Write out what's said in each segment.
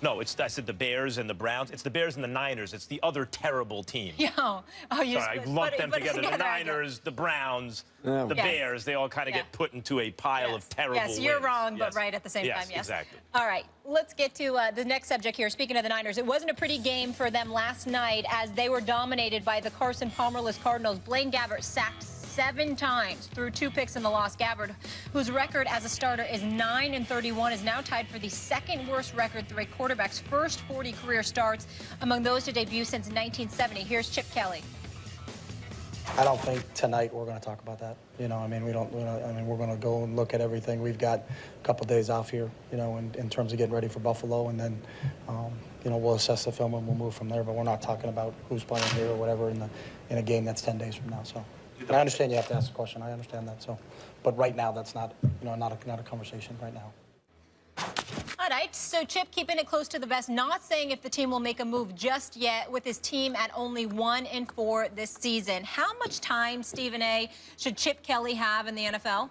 No, I said the Bears and the Browns. It's the Bears and the Niners. It's the other terrible team. Yeah. Oh, you Sorry, I lumped them together. The Niners, the Browns, the Bears, they all kind of get put into a pile of terrible Yes, you're wins. wrong, but right at the same time, yes. Exactly. All right, let's get to the next subject here. Speaking of the Niners, it wasn't a pretty game for them last night as they were dominated by the Carson Palmerless Cardinals. Blaine Gabbert sacked 7 times through 2 picks in the loss. Gabbert, whose record as a starter is 9-31, is now tied for the second worst record through a quarterback's first 40 career starts among those to debut since 1970. Here's Chip Kelly. I don't think tonight we're going to talk about that. You know, I mean, we're going to go and look at everything. We've got a couple days off here, you know, in terms of getting ready for Buffalo, and then, you know, we'll assess the film and we'll move from there. But we're not talking about who's playing here or whatever in a game that's 10 days from now. So, and I understand you have to ask the question. I understand that. So, but right now, that's not, you know, not a conversation right now. All right, so Chip keeping it close to the vest, not saying if the team will make a move just yet, with his team at only 1-4 this season. How much time, Stephen A., should Chip Kelly have in the NFL?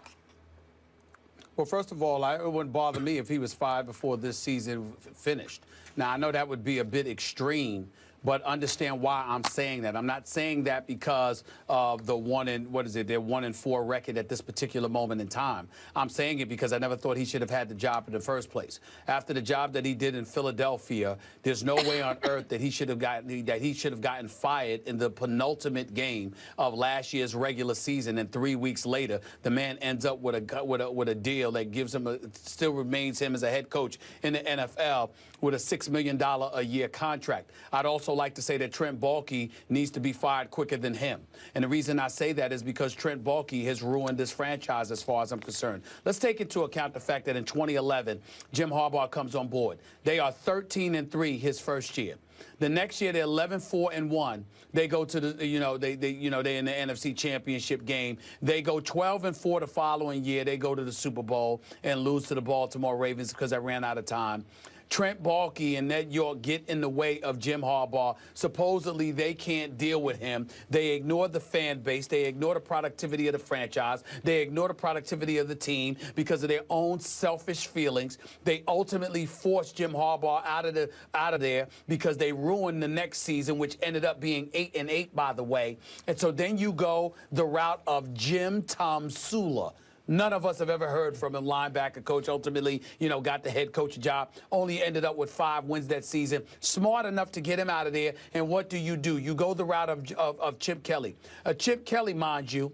Well, first of all, it wouldn't bother me if he was fired before this season finished. Now, I know that would be a bit extreme, but understand why I'm saying that. I'm not saying that because of the their 1-4 record at this particular moment in time. I'm saying it because I never thought he should have had the job in the first place. After the job that he did in Philadelphia, there's no way on earth that he should have gotten fired in the penultimate game of last year's regular season, and 3 weeks later, the man ends up with a deal that gives him still remains him as a head coach in the NFL with a $6 million a year contract. I'd also like to say that Trent Baalke needs to be fired quicker than him. And the reason I say that is because Trent Baalke has ruined this franchise as far as I'm concerned. Let's take into account the fact that in 2011, Jim Harbaugh comes on board. They are 13-3 his first year. The next year, they're 11-4-1. They go to the, they're in the NFC Championship game. They go 12-4 the following year. They go to the Super Bowl and lose to the Baltimore Ravens because I ran out of time. Trent Baalke and Ned York get in the way of Jim Harbaugh. Supposedly, they can't deal with him. They ignore the fan base. They ignore the productivity of the franchise. They ignore the productivity of the team because of their own selfish feelings. They ultimately forced Jim Harbaugh out of there because they ruined the next season, which ended up being 8-8, by the way. And so then you go the route of Jim Tom Sula. None of us have ever heard from him, linebacker coach, ultimately, got the head coach job, only ended up with 5 wins that season. Smart enough to get him out of there, and what do? You go the route of Chip Kelly. Chip Kelly, mind you,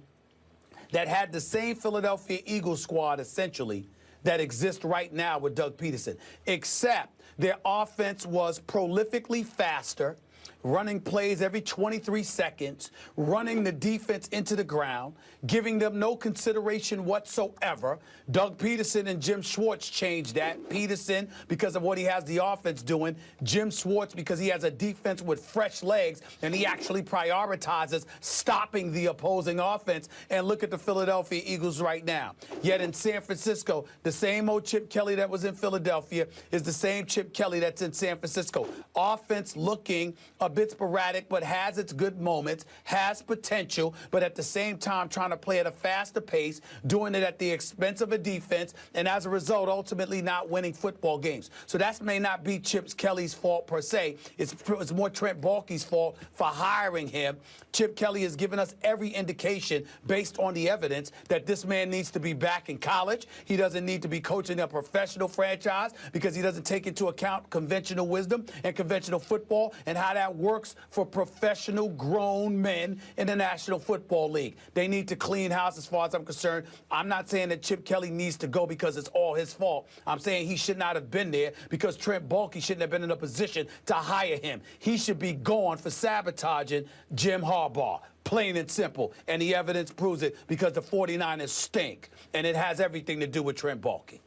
that had the same Philadelphia Eagles squad, essentially, that exists right now with Doug Peterson, except their offense was prolifically faster, running plays every 23 seconds, running the defense into the ground, giving them no consideration whatsoever. Doug Peterson and Jim Schwartz changed that. Peterson, because of what he has the offense doing. Jim Schwartz, because he has a defense with fresh legs, and he actually prioritizes stopping the opposing offense. And look at the Philadelphia Eagles right now. Yet in San Francisco, the same old Chip Kelly that was in Philadelphia is the same Chip Kelly that's in San Francisco. Offense looking a bit sporadic, but has its good moments, has potential, but at the same time trying to play at a faster pace, doing it at the expense of a defense, and as a result, ultimately not winning football games. So that may not be Chip Kelly's fault per se. It's more Trent Baalke's fault for hiring him. Chip Kelly has given us every indication, based on the evidence, that this man needs to be back in college. He doesn't need to be coaching a professional franchise because he doesn't take into account conventional wisdom and conventional football and how that works for professional grown men in the National Football League. They need to clean house as far as I'm concerned. I'm not saying that Chip Kelly needs to go because it's all his fault. I'm saying he should not have been there because Trent Baalke shouldn't have been in a position to hire him. He should be gone for sabotaging Jim Harbaugh. Plain and simple. And the evidence proves it because the 49ers stink. And it has everything to do with Trent Baalke.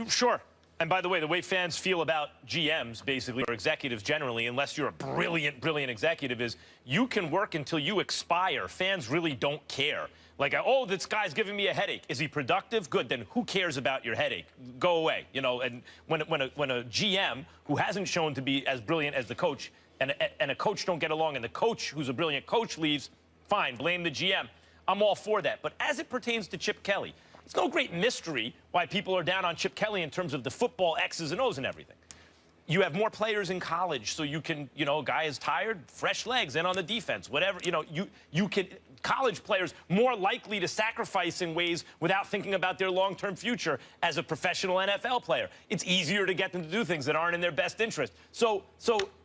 Sure. And by the way fans feel about GMs, basically, or executives generally, unless you're a brilliant, brilliant executive, is you can work until you expire. Fans really don't care. Like, oh, this guy's giving me a headache. Is he productive? Good. Then who cares about your headache? Go away. And when a GM who hasn't shown to be as brilliant as the coach and a coach don't get along and the coach who's a brilliant coach leaves, fine, blame the GM. I'm all for that. But as it pertains to Chip Kelly, it's no great mystery why people are down on Chip Kelly in terms of the football X's and O's and everything. you have more players in college, so you can, a guy is tired, fresh legs in on the defense, whatever, you can, college players more likely to sacrifice in ways without thinking about their long-term future as a professional NFL player. It's easier to get them to do things that aren't in their best interest. So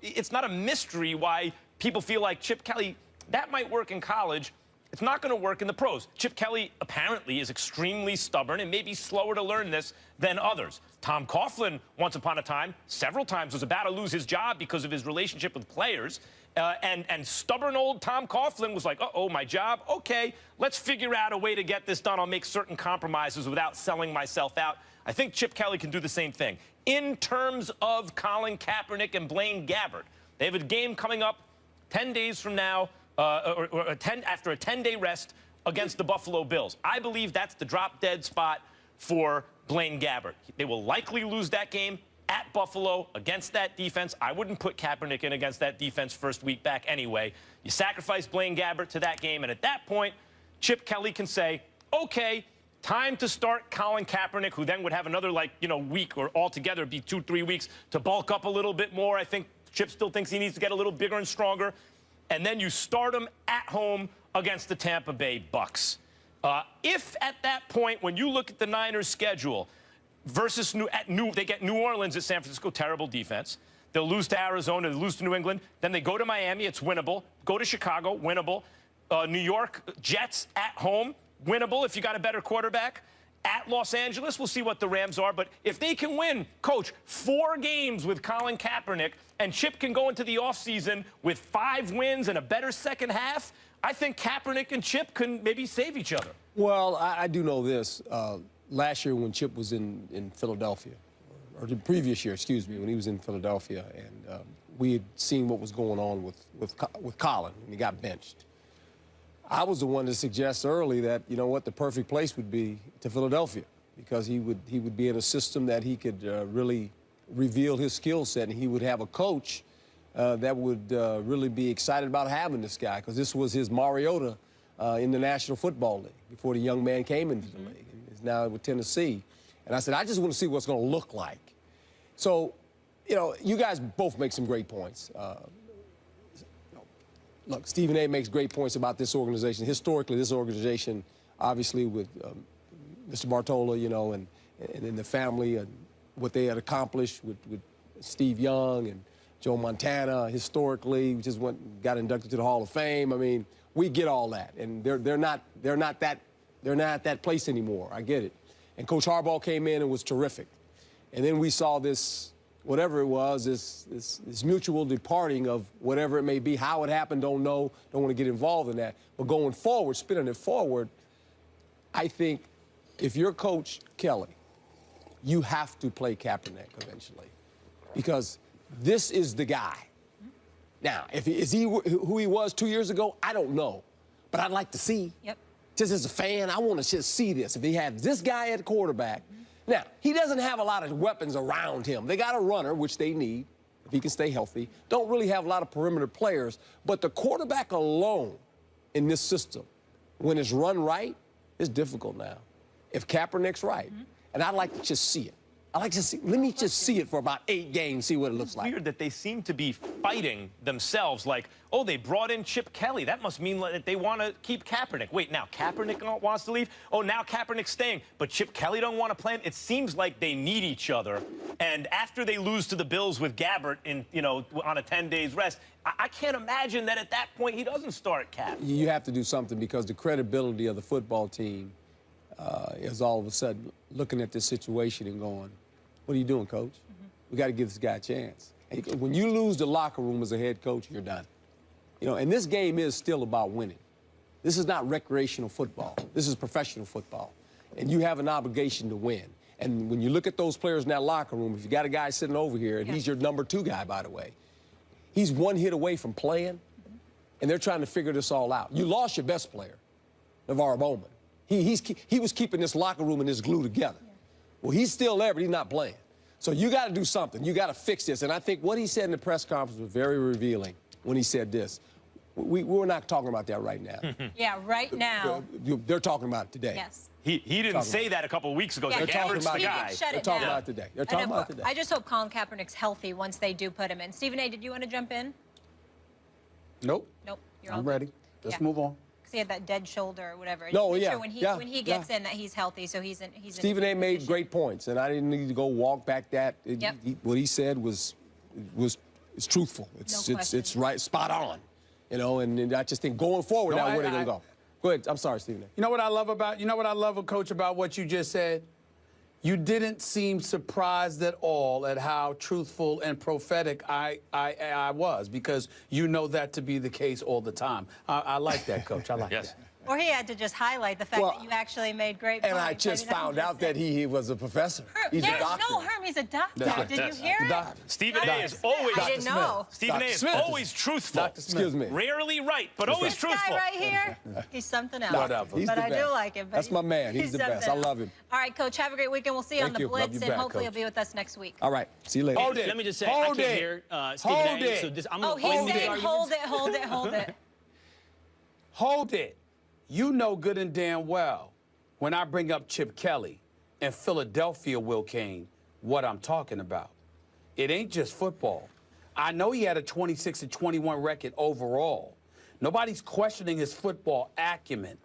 it's not a mystery why people feel like Chip Kelly, that might work in college. It's not going to work in the pros. Chip Kelly apparently is extremely stubborn and maybe slower to learn this than others. Tom Coughlin, once upon a time, several times, was about to lose his job because of his relationship with players. And stubborn old Tom Coughlin was like, uh-oh, my job? Okay, let's figure out a way to get this done. I'll make certain compromises without selling myself out. I think Chip Kelly can do the same thing. In terms of Colin Kaepernick and Blaine Gabbert, they have a game coming up 10 days from now, after a 10-day rest against the Buffalo Bills. I believe that's the drop-dead spot for Blaine Gabbert. They will likely lose that game at Buffalo against that defense. I wouldn't put Kaepernick in against that defense first week back anyway. You sacrifice Blaine Gabbert to that game, and at that point, Chip Kelly can say, okay, time to start Colin Kaepernick, who then would have another, week or altogether be 2-3 weeks to bulk up a little bit more. I think Chip still thinks he needs to get a little bigger and stronger. And then you start him at home against the Tampa Bay Bucks. If at that point, when you look at the Niners' schedule versus they get New Orleans at San Francisco, terrible defense. They'll lose to Arizona, they lose to New England. Then they go to Miami, it's winnable. Go to Chicago, winnable. New York Jets at home, winnable if you got a better quarterback. At Los Angeles, we'll see what the Rams are. But if they can win, Coach, 4 games with Colin Kaepernick, and Chip can go into the offseason with 5 wins and a better second half, I think Kaepernick and Chip can maybe save each other. Well, I do know this. Last year when Chip was in Philadelphia, or the previous year, excuse me, when he was in Philadelphia, and we had seen what was going on with Colin when he got benched. I was the one to suggest early that, the perfect place would be to Philadelphia, because he would be in a system that he could really reveal his skill set, and he would have a coach that would really be excited about having this guy, because this was his Mariota in the National Football League before the young man came into the league. And he's now with Tennessee. And I said, I just want to see what's going to look like. So, you guys both make some great points. Look, Stephen A. makes great points about this organization. Historically, this organization, obviously with Mr. Bartola, and the family and what they had accomplished with Steve Young and Joe Montana. Historically, we just got inducted to the Hall of Fame. I mean, we get all that, and they're not at that place anymore. I get it. And Coach Harbaugh came in and was terrific. And then we saw this, whatever it was, this mutual departing of whatever it may be. How it happened, don't know, don't want to get involved in that. But going forward, spinning it forward, I think if you're Coach Kelly, you have to play Kaepernick eventually, because this is the guy. Now, is he who he was 2 years ago? I don't know, but I'd like to see. Yep. Just as a fan, I want to just see this. If he had this guy at quarterback. Now, he doesn't have a lot of weapons around him. They got a runner, which they need, if he can stay healthy. Don't really have a lot of perimeter players. But the quarterback alone in this system, when it's run right, is difficult now. If Kaepernick's right. And I'd like to just see it. Let me just see it for about 8 games, see what it looks like. Weird that they seem to be fighting themselves like, oh, they brought in Chip Kelly. That must mean that they want to keep Kaepernick. Wait, now Kaepernick wants to leave? Oh, now Kaepernick's staying, but Chip Kelly don't want to play him? It seems like they need each other. And after they lose to the Bills with Gabbert on a 10 days rest, I can't imagine that at that point he doesn't start Cap. You have to do something, because the credibility of the football team is all of a sudden looking at this situation and going, what are you doing, Coach? We got to give this guy a chance. And when you lose the locker room as a head coach, you're done. And this game is still about winning. This is not recreational football. This is professional football. And you have an obligation to win. And when you look at those players in that locker room, if you got a guy sitting over here, and he's your number 2 guy, by the way, he's 1 hit away from playing, and they're trying to figure this all out. You lost your best player, Navarro Bowman. He was keeping this locker room and this glue together. Well, he's still there, but he's not playing. So you got to do something. You got to fix this. And I think what he said in the press conference was very revealing when he said this. we're not talking about that right now. Yeah, right now. They're talking about it today. Yes. He didn't say that a couple of weeks ago. Yeah, So They're talking Gabbert's about the He guy. can shut They're it talking down. about it today. They're talking about it today. I just hope Colin Kaepernick's healthy once they do put him in. Stephen A., did you want to jump in? Nope. Nope. You're all I'm good. ready. Let's Yeah. move on. Because he had that dead shoulder or whatever. No, Make yeah, Sure when he yeah, when he gets yeah. in that he's healthy, so he's in. Stephen A. made great points, and I didn't need to go walk back that. Yep. What he said was truthful. It's right, spot on. You know, and I just think going forward No, now, where they're gonna go. Go ahead. I'm sorry, Stephen A. You know what I love Coach, about what you just said? You didn't seem surprised at all at how truthful and prophetic I was, because you know that to be the case all the time. I like that, Coach. I like Yes. that. Or he had to just highlight the fact that you actually made great And points. I just mean, found out that he was a professor. He's a doctor. No, Herm, he's a doctor. That's right. Did you hear it? Doctor. Stephen A. Dr. is Smith. always. I didn't know. Stephen A. Dr. is Smith. always truthful. Dr. Smith. Excuse me. Rarely right, but always This guy truthful. right here, he's something else. Whatever. He's But the I do best. like him. But That's my man. He's the best. something I love else. him. All right, Coach, have a great weekend. We'll see you on Thank the you. Love Blitz, you and back, hopefully Coach. you'll be with us next week. All right. See you later. Hold it. Let me just say, Hold I can't it. hear Stephen Hold A. it. So this, I'm Oh, gonna he's win these saying arguments. hold it. Hold it. You know good and damn well when I bring up Chip Kelly and Philadelphia, Will Kane, what I'm talking about. It ain't just football. I know he had a 26-21 record overall. Nobody's questioning his football acumen.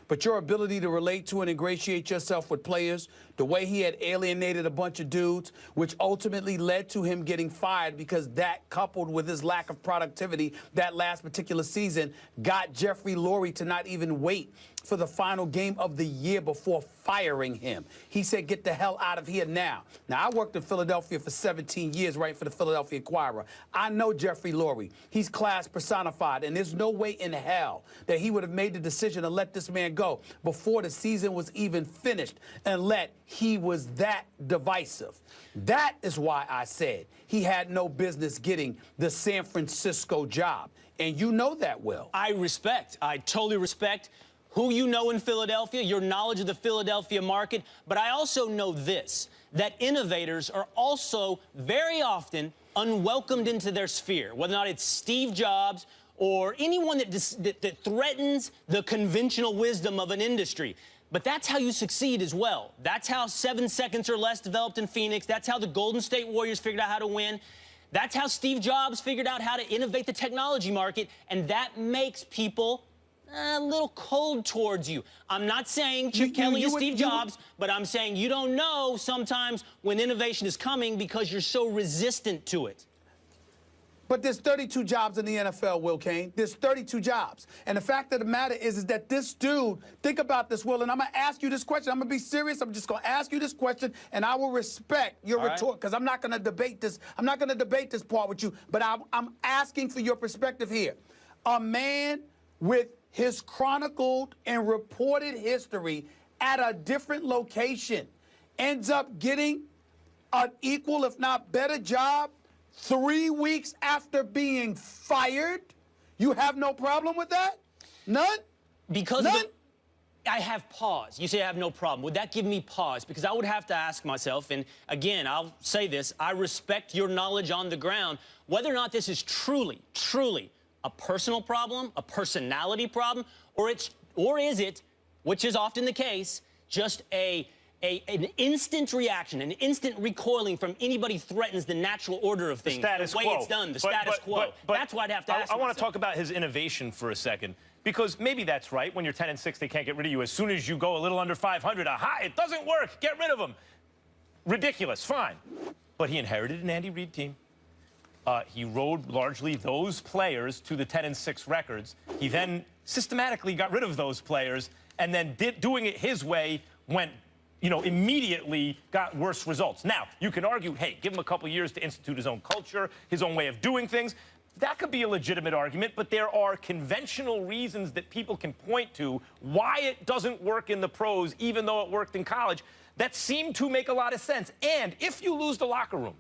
But your ability to relate to and ingratiate yourself with players, the way he had alienated a bunch of dudes, which ultimately led to him getting fired because that, coupled with his lack of productivity that last particular season, got Jeffrey Lurie to not even wait for the final game of the year before firing him. He said, get the hell out of here now. Now, I worked in Philadelphia for 17 years, right, for the Philadelphia Inquirer. I know Jeffrey Lurie. He's class personified, and there's no way in hell that he would have made the decision to let this man go before the season was even finished, unless he was that divisive. That is why I said he had no business getting the San Francisco job. And you know that, Will. I totally respect who you know in Philadelphia, your knowledge of the Philadelphia market, but I also know this, that innovators are also very often unwelcomed into their sphere, whether or not it's Steve Jobs or anyone that threatens the conventional wisdom of an industry. But that's how you succeed as well. That's how 7 seconds or less developed in Phoenix. That's how the Golden State Warriors figured out how to win. That's how Steve Jobs figured out how to innovate the technology market, and that makes people a little cold towards you. I'm not saying Chip Kelly is Steve Jobs, but I'm saying you don't know sometimes when innovation is coming because you're so resistant to it. But there's 32 jobs in the NFL, Will Kane. There's 32 jobs. And the fact of the matter is that this dude, think about this, Will, and I'm going to ask you this question. I'm going to be serious. I'm just going to ask you this question, and I will respect your retort, because I'm not going to debate this. I'm not going to debate this part with you, but I'm asking for your perspective here. A man with his chronicled and reported history at a different location ends up getting an equal, if not better job 3 weeks after being fired? You have no problem with that? None? Because None? I have pause. You say I have no problem. Would that give me pause? Because I would have to ask myself, and again, I'll say this, I respect your knowledge on the ground, whether or not this is truly a personal problem, a personality problem, or is it, which is often the case, just an instant reaction, an instant recoiling from anybody threatens the natural order of things, the way it's done, the status quo. That's why I'd have to ask I want to myself. talk about his innovation for a second, because maybe that's right. When you're 10-6, they can't get rid of you. As soon as you go a little under 500, aha, it doesn't work. Get rid of him. Ridiculous. Fine. But he inherited an Andy Reid team. He rode largely those players to the 10-6 records. He then systematically got rid of those players, and then doing it his way went, immediately got worse results. Now, you can argue, hey, give him a couple years to institute his own culture, his own way of doing things. That could be a legitimate argument, but there are conventional reasons that people can point to why it doesn't work in the pros, even though it worked in college, that seem to make a lot of sense. And if you lose the locker room,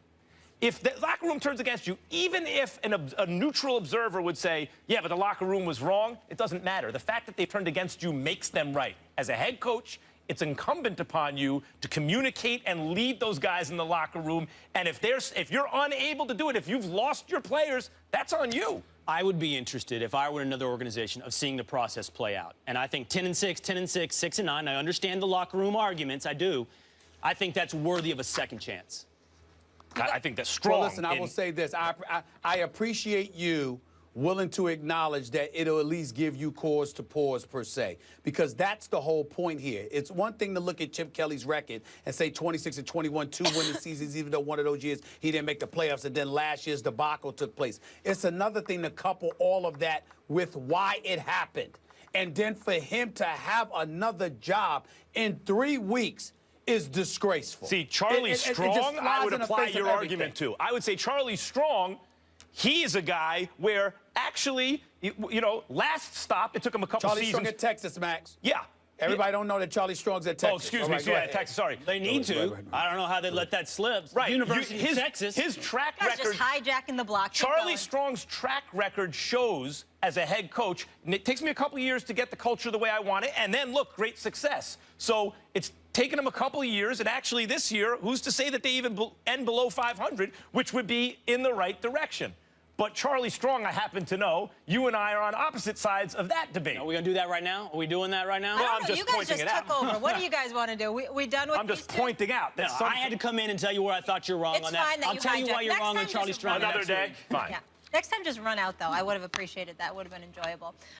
if the locker room turns against you, even if a neutral observer would say, yeah, but the locker room was wrong, it doesn't matter. The fact that they turned against you makes them right. As a head coach, it's incumbent upon you to communicate and lead those guys in the locker room. And if you're unable to do it, if you've lost your players, that's on you. I would be interested, if I were in another organization, of seeing the process play out. And I think 10-6, 10-6, 6-9, I understand the locker room arguments, I do. I think that's worthy of a second chance. I think that's strong. Well, listen, I will say this. I appreciate you willing to acknowledge that it'll at least give you cause to pause, per se, because that's the whole point here. It's one thing to look at Chip Kelly's record and say 26-21, 2 winning seasons, even though one of those years he didn't make the playoffs, and then last year's debacle took place. It's another thing to couple all of that with why it happened. And then for him to have another job in 3 weeks is disgraceful. See, Charlie Strong, I would apply your argument to. I would say Charlie Strong, he's a guy where actually, you know, last stop, it took him a couple Charlie seasons. Strong at Texas, Max. Yeah. Everybody don't know that Charlie Strong's at Texas. Oh, excuse me. Yeah, Texas, sorry. They need to. I don't know how they let that slip. Right. University of Texas. His track You guys record. just hijacking the block. Keep Charlie going. Strong's track record shows as a head coach, and it takes me a couple years to get the culture the way I want it, and then look, great success. So it's taken him a couple of years, and actually this year, who's to say that they even end below 500, which would be in the right direction. But Charlie Strong, I happen to know, you and I are on opposite sides of that debate. Are we going to do that right now? Are we doing that right now? I don't I'm know, just you guys pointing just it out. took over. What do you guys want to do? We done with I'm just these two? pointing out. No, That's I had to come in and tell you where I thought you're wrong It's on that. fine that I'll you tell you why hijacked. you're Next wrong on time Charlie just Strong run Another next day? week. Fine. Yeah. Next time, just run out, though. I would have appreciated that. Would have been enjoyable.